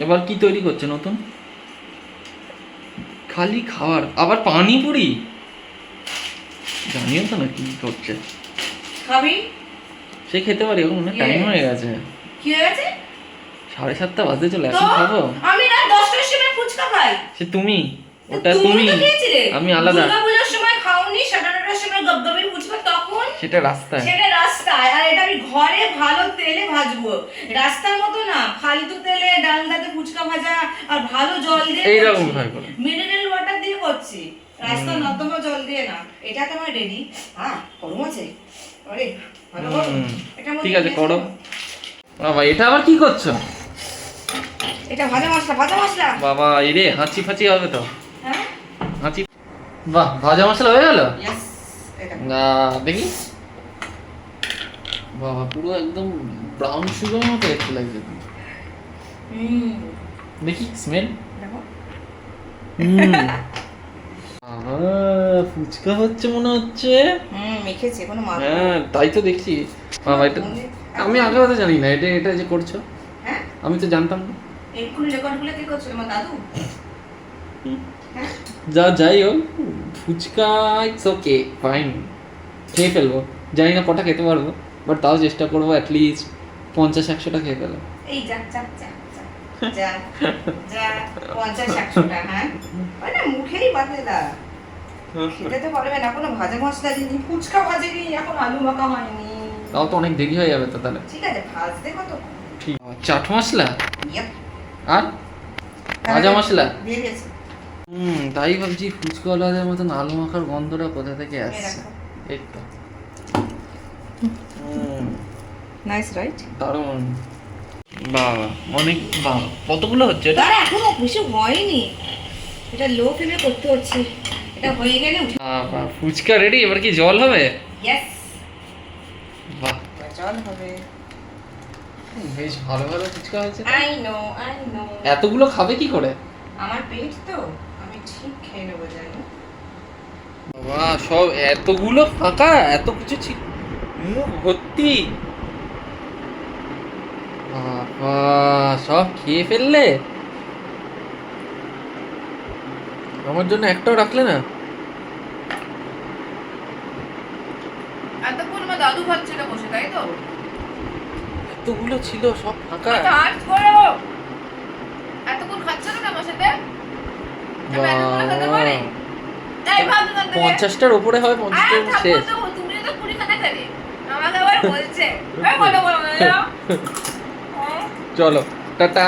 এবার কি তৈরি করছে নতুন? খালি খাবার, আবার পানিপুরি। জানিও তো না কি করছে। খাবি? সে খেতে পারি, এখন না টাইম হয়ে গেছে। কি হয়ে গেছে? 7:30 বাজতে চলে, এখন খাবো? আমি রাত 10টার সময় ফুচকা খাই। সে তুমি, ওটা তুমি, আমি আলাদা। দুর্গাপূজার সময় খাওনি, 9:30টার সময় গবগবি ফুচকা তখন। সেটা রাস্তায়। সেটা রাস্তায়, আর এটা আমি ঘরে ভালো তেলে ভাজবো। রাস্তার মতো না, ফালতু তেলে ডালদাতে ফুচকা ভাজা আর ভালো জল দিয়ে এইরকম ভাবে করে মিনারেল ওয়াটার দিয়ে করছি, রাস্তা নর্দমা জল দিয়ে না। এটা তো আমার রেডি। হ্যাঁ, গরম আছে। আরে ভালো গরম। ঠিক আছে করো। বাবা এটা আবার কি করছো? এটা ভাজা মশলা। বাবা এরে হাঁচি ফাঁচি হবে তো। হ্যাঁ হাঁচি। বাহ, ভাজা মশলা হয়ে গেল। यस এটা না দেখি। বাবা পুরো একদম ব্রাউন সুগার মতো দেখতে লাগছে। দেখি স্মেল। দেখো বাবা ফুচকা হচ্ছে মনে হচ্ছে। মেখেছে কোনো মাল। হ্যাঁ তাই তো দেখছি। বাবা এটা আমি আগে কথা জানি না, এটা যে করছো। হ্যাঁ আমি তো জানতাম না। এক্ষুনি রেকর্ডগুলো কি করছো আমার দাদু? হ্যাঁ যাই হোক, ফুচকা ইটস ওকে ফাইন, খেয়ে ফেলবো। জানি না কটা খেতে পারবো, বাট তাও চেষ্টা করবো অ্যাটলিস্ট 50-100টা খেয়ে ফেলো। এই যা 50-100টা। হ্যাঁ মানে মুখেই বাদে দা, খেতে তো পারবে না। কোনো ভাজা মশলা দিইনি, ফুচকা ভাজেনি, এখন আলু মাখা হয়নি। তাও তো অনেক দেরি হয়ে যাবে তো তাহলে। ঠিক আছে ভাজতে কত? ঠিক। চাট মশলা ইয়াপ আর ভাজা মশলা দিয়ে দিয়েছি। তাই ভাবছি ফুচকাওয়ালাদের মতন আলু মাখার গন্ধটা কোথা থেকে আসছে। এই তো নাইস রাইট? দারুণ। বাবা অনেক, বাবা কতগুলো হচ্ছে এটা? তার এখনো বেশি হয়নি, এটা লো ফ্লেমে করতে হচ্ছে। এটা হয়ে গেলে উঠে। বাবা ফুচকা রেডি, এবার কি জল হবে? ইয়েস বাহ জল হবে। বেশ ভালো ভালো ফুচকা হয়েছে। আই নো এতগুলো খাবে কি করে? আমার পেট তো, আমি ঠিক খেয়ে নেবো জানো। বাবা সব এতগুলো ফাঁকা, এত কিছু ছিল মুখ ভর্তি। বাবা সব খেয়ে ফেললে, আমার জন্য একটাও রাখলে না? এতক্ষণ আমার দাদু খাচ্ছিল বসে, তাই তো? এতগুলো ছিল সব ফাঁকা। আজ করো এতক্ষণ খাচ্ছ না আমার সাথে? আমি এতক্ষণ খেতে পারি? এই ভাবতে থাকতে 50টার উপরে হয়, 50টার শেষ। তুমি তো 20 খানা খেলে আমাকে আবার বলছে এই বলো চলো টাটা।